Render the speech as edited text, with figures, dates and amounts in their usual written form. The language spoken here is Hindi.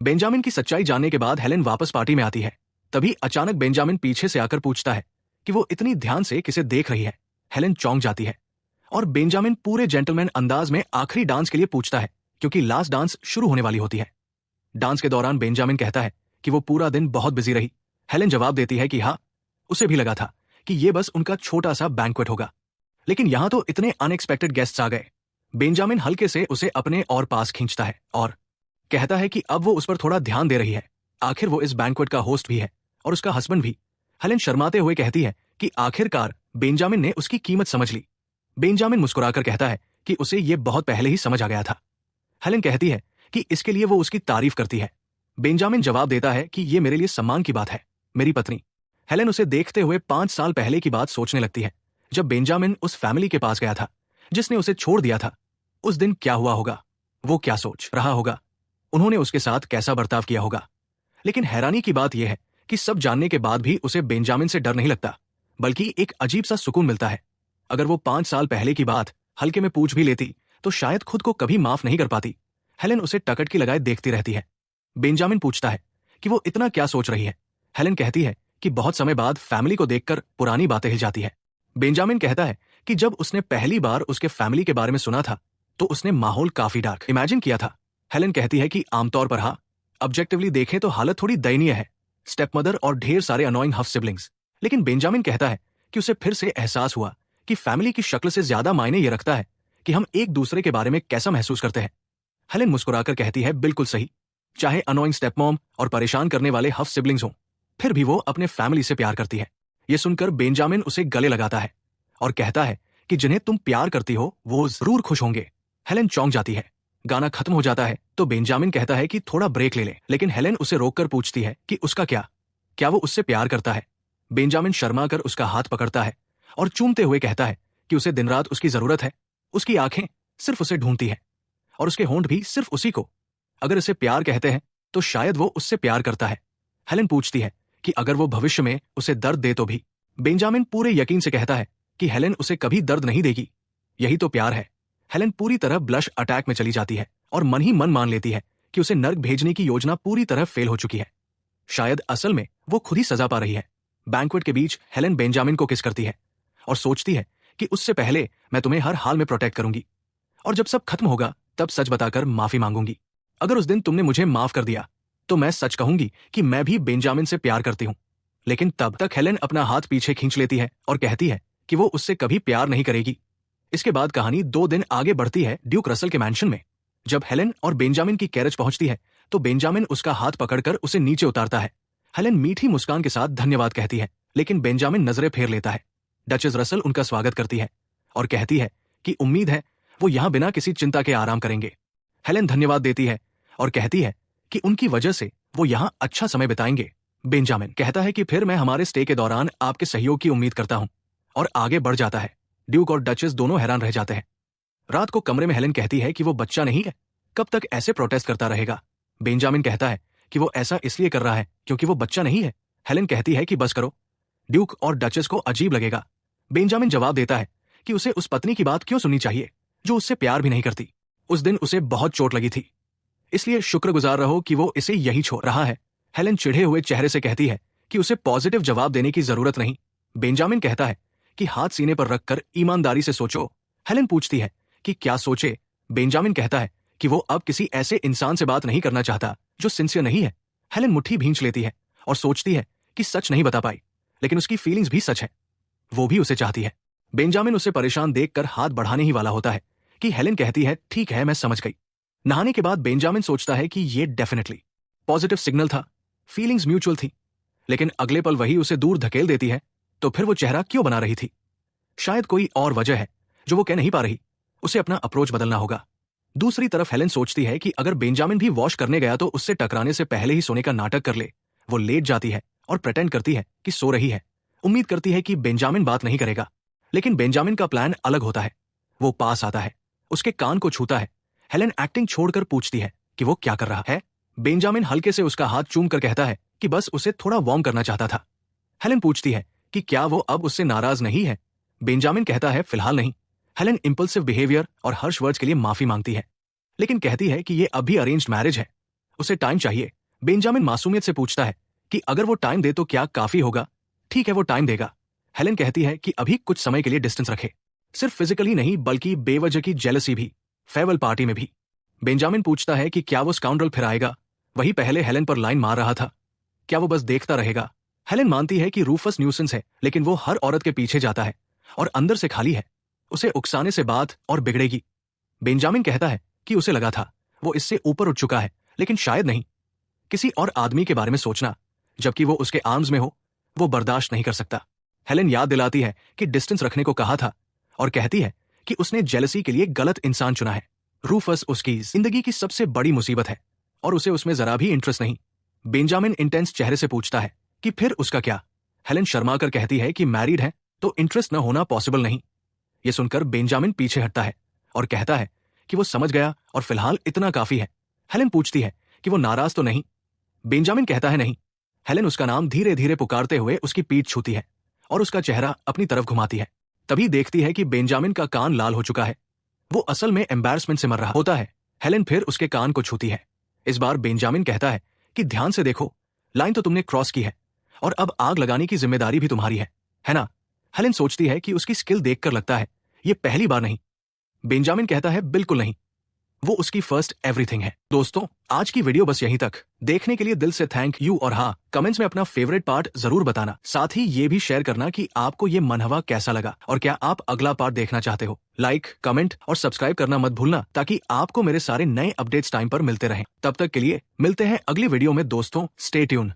बेंजामिन की सच्चाई जानने के बाद हेलेन वापस पार्टी में आती है। तभी अचानक बेंजामिन पीछे से आकर पूछता है कि वो इतनी ध्यान से किसे देख रही है। हेलेन चौंक जाती है और बेंजामिन पूरे जेंटलमैन अंदाज में आखिरी डांस के लिए पूछता है, क्योंकि लास्ट डांस शुरू होने वाली होती है। डांस के दौरान बेंजामिन कहता है कि वो पूरा दिन बहुत बिजी रही। हेलेन जवाब देती है कि हाँ, उसे भी लगा था कि ये बस उनका छोटा सा बैंक्वेट होगा, लेकिन यहां तो इतने अनएक्सपेक्टेड गेस्ट्स आ गए। बेंजामिन हल्के से उसे अपने और पास खींचता है और कहता है कि अब वो उस पर थोड़ा ध्यान दे रही है। आखिर वो इस बैंक्वेट का होस्ट भी है और उसका हस्बैंड भी। हेलेन शर्माते हुए कहती है कि आखिरकार बेंजामिन ने उसकी कीमत समझ ली। बेंजामिन मुस्कुराकर कहता है कि उसे ये बहुत पहले ही समझ आ गया था। हेलेन कहती है कि इसके लिए वो उसकी तारीफ करती है। बेंजामिन जवाब देता है कि ये मेरे लिए सम्मान की बात है, मेरी पत्नी। हेलेन उसे देखते हुए 5 साल पहले की बात सोचने लगती है, जब बेंजामिन उस फैमिली के पास गया था जिसने उसे छोड़ दिया था। उस दिन क्या हुआ होगा, वो क्या सोच रहा होगा, उन्होंने उसके साथ कैसा बर्ताव किया होगा। लेकिन हैरानी की बात यह है कि सब जानने के बाद भी उसे बेंजामिन से डर नहीं लगता, बल्कि एक अजीब सा सुकून मिलता है। अगर वो 5 साल पहले की बात हल्के में पूछ भी लेती तो शायद खुद को कभी माफ नहीं कर पाती। हेलेन उसे टकटकी लगाए देखती रहती है। बेंजामिन पूछता है कि वो इतना क्या सोच रही है। हेलेन कहती है कि बहुत समय बाद फैमिली को देखकर पुरानी बातें हिल जाती है। बेंजामिन कहता है कि जब उसने पहली बार उसके फैमिली के बारे में सुना था तो उसने माहौल काफी डार्क इमेजिन किया था। हेलेन कहती है कि आमतौर पर हाँ, ऑब्जेक्टिवली देखें तो हालत थोड़ी दयनीय है, स्टेप मदर और ढेर सारे अनोइंग हफ सिबलिंग्स। लेकिन बेंजामिन कहता है कि उसे फिर से एहसास हुआ कि फैमिली की शक्ल से ज्यादा मायने ये रखता है कि हम एक दूसरे के बारे में कैसा महसूस करते हैं। हेलेन मुस्कुराकर कहती है, बिल्कुल सही। चाहे अनोइंग स्टेपमॉम और परेशान करने वाले हफ सिबलिंग्स हों, फिर भी वो अपने फैमिली से प्यार करती है। ये सुनकर बेंजामिन उसे गले लगाता है और कहता है कि जिन्हें तुम प्यार करती हो वो जरूर खुश होंगे। हेलेन चौंक जाती है। गाना खत्म हो जाता है तो बेंजामिन कहता है कि थोड़ा ब्रेक ले ले, लेकिन हेलेन उसे रोककर पूछती है कि उसका क्या वो उससे प्यार करता है। बेंजामिन शर्मा कर उसका हाथ पकड़ता है और चूमते हुए कहता है कि उसे दिन रात उसकी जरूरत है। उसकी आंखें सिर्फ उसे ढूंढती है और उसके होंठ भी सिर्फ उसी को। अगर इसे प्यार कहते हैं तो शायद वो उससे प्यार करता है। हेलेन पूछती है कि अगर वो भविष्य में उसे दर्द दे तो भी। बेंजामिन पूरे यकीन से कहता है कि हेलेन उसे कभी दर्द नहीं देगी, यही तो प्यार है। हेलेन पूरी तरह ब्लश अटैक में चली जाती है और मन ही मन मान लेती है कि उसे नर्क भेजने की योजना पूरी तरह फेल हो चुकी है। शायद असल में वो खुद ही सजा पा रही है। बैंक्वेट के बीच हेलेन बेंजामिन को किस करती है और सोचती है कि उससे पहले मैं तुम्हें हर हाल में प्रोटेक्ट करूंगी और जब सब खत्म होगा तब सच बताकर माफी मांगूंगी। अगर उस दिन तुमने मुझे माफ कर दिया तो मैं सच कहूंगी कि मैं भी बेंजामिन से प्यार करती हूं। लेकिन तब तक हेलेन अपना हाथ पीछे खींच लेती है और कहती है कि वो उससे कभी प्यार नहीं करेगी। इसके बाद कहानी 2 दिन आगे बढ़ती है ड्यूक रसल के मैंशन में। जब हेलेन और बेंजामिन की कैरेज पहुंचती है तो बेंजामिन उसका हाथ पकड़कर उसे नीचे उतारता है। हेलेन मीठी मुस्कान के साथ धन्यवाद कहती है, लेकिन बेंजामिन नजरें फेर लेता है। डचेस रसल उनका स्वागत करती है और कहती है कि उम्मीद है वो यहां बिना किसी चिंता के आराम करेंगे। हेलेन धन्यवाद देती है और कहती है कि उनकी वजह से वो यहां अच्छा समय बिताएंगे। बेंजामिन कहता है कि फिर मैं हमारे स्टे के दौरान आपके सहयोग की उम्मीद करता हूं और आगे बढ़ जाता है। ड्यूक और डचेस दोनों हैरान रह जाते हैं। रात को कमरे में हेलेन कहती है कि वो बच्चा नहीं है, कब तक ऐसे प्रोटेस्ट करता रहेगा। बेंजामिन कहता है कि वो ऐसा इसलिए कर रहा है क्योंकि वो बच्चा नहीं है। हेलेन कहती है कि बस करो, ड्यूक और डचेस को अजीब लगेगा। बेंजामिन जवाब देता है कि उसे उस पत्नी की बात क्यों सुननी चाहिए जो उससे प्यार भी नहीं करती। उस दिन उसे बहुत चोट लगी थी, इसलिए शुक्रगुजार रहो कि वो इसे यही छोड़ रहा है। हेलेन चिढ़े हुए चेहरे से कहती है कि उसे पॉजिटिव जवाब देने की जरूरत नहीं। बेंजामिन कहता है कि हाथ सीने पर रखकर ईमानदारी से सोचो। हेलेन पूछती है कि क्या सोचे। बेंजामिन कहता है कि वो अब किसी ऐसे इंसान से बात नहीं करना चाहता जो सिंसियर नहीं है। हेलेन मुट्ठी भींच लेती है और सोचती है कि सच नहीं बता पाई, लेकिन उसकी फीलिंग्स भी सच है, वो भी उसे चाहती है। बेंजामिन उसे परेशान देखकर हाथ बढ़ाने ही वाला होता है कि हेलेन कहती है, ठीक है मैं समझ गई। नहाने के बाद बेंजामिन सोचता है कि ये डेफिनेटली पॉजिटिव सिग्नल था, फीलिंग्स म्यूचुअल थी। लेकिन अगले पल वही उसे दूर धकेल देती है, तो फिर वो चेहरा क्यों बना रही थी? शायद कोई और वजह है जो वो कह नहीं पा रही। उसे अपना अप्रोच बदलना होगा। दूसरी तरफ हेलेन सोचती है कि अगर बेंजामिन भी वॉश करने गया तो उससे टकराने से पहले ही सोने का नाटक कर ले। वो लेट जाती है और प्रेटेंड करती है कि सो रही है। उम्मीद करती है कि बेंजामिन बात नहीं करेगा, लेकिन बेंजामिन का प्लान अलग होता है। वो पास आता है, उसके कान को छूता है। हेलेन एक्टिंग छोड़कर पूछती है कि वो क्या कर रहा है। बेंजामिन हल्के से उसका हाथ चूम कर कहता है कि बस उसे थोड़ा वार्म करना चाहता था। हेलेन पूछती है कि क्या वो अब उससे नाराज नहीं है। बेंजामिन कहता है फिलहाल नहीं। हेलेन इंपल्सिव बिहेवियर और हर्ष वर्ड्स के लिए माफी मांगती है, लेकिन कहती है कि ये अभी अरेंज्ड मैरिज है, उसे टाइम चाहिए। बेंजामिन मासूमियत से पूछता है कि अगर वो टाइम दे तो क्या काफी होगा? ठीक है, वो टाइम देगा। हेलेन कहती है कि अभी कुछ समय के लिए डिस्टेंस रखे, सिर्फ फिजिकली नहीं बल्कि बेवजह की जेलसी भी, फेयरवेल पार्टी में भी। बेंजामिन पूछता है कि क्या वो स्काउंड्रल फिर आएगा? वही पहले हेलेन पर लाइन मार रहा था। क्या वो बस देखता रहेगा? हेलेन मानती है कि रूफस न्यूसेंस है, लेकिन वो हर औरत के पीछे जाता है और अंदर से खाली है। उसे उकसाने से बात और बिगड़ेगी। बेंजामिन कहता है कि उसे लगा था वो इससे ऊपर उठ चुका है, लेकिन शायद नहीं। किसी और आदमी के बारे में सोचना, जबकि वो उसके आर्म्स में हो, वो बर्दाश्त नहीं कर सकता। हेलेन याद दिलाती है कि डिस्टेंस रखने को कहा था और कहती है कि उसने जेलसी के लिए गलत इंसान चुना है। रूफस उसकी जिंदगी की सबसे बड़ी मुसीबत है और उसे उसमें जरा भी इंटरेस्ट नहीं। बेंजामिन इंटेंस चेहरे से पूछता है कि फिर उसका क्या? हेलेन शर्मा कर कहती है कि मैरिड है तो इंटरेस्ट न होना पॉसिबल नहीं। यह सुनकर बेंजामिन पीछे हटता है और कहता है कि वो समझ गया और फिलहाल इतना काफी है। हेलेन पूछती है कि वो नाराज तो नहीं? बेंजामिन कहता है नहीं। हेलेन उसका नाम धीरे धीरे पुकारते हुए उसकी पीठ छूती है और उसका चेहरा अपनी तरफ घुमाती है। तभी देखती है कि बेंजामिन का कान लाल हो चुका है। वो असल में एम्बैरसमेंट से मर रहा होता है। हेलेन फिर उसके कान को छूती है। इस बार बेंजामिन कहता है कि ध्यान से देखो, लाइन तो तुमने क्रॉस की है और अब आग लगाने की जिम्मेदारी भी तुम्हारी है ना? हेलेन सोचती है कि उसकी स्किल देखकर लगता है ये पहली बार नहीं। बेंजामिन कहता है बिल्कुल नहीं, वो उसकी फर्स्ट एवरीथिंग है। दोस्तों, आज की वीडियो बस यहीं तक। देखने के लिए दिल से थैंक यू और हाँ, कमेंट्स में अपना फेवरेट पार्ट जरूर बताना। साथ ही ये भी शेयर करना कि आपको ये मनहवा कैसा लगा और क्या आप अगला पार्ट देखना चाहते हो। लाइक, कमेंट और सब्सक्राइब करना मत भूलना ताकि आपको मेरे सारे नए अपडेट्स टाइम पर मिलते रहें। तब तक के लिए मिलते हैं अगली वीडियो में दोस्तों। Stay tune.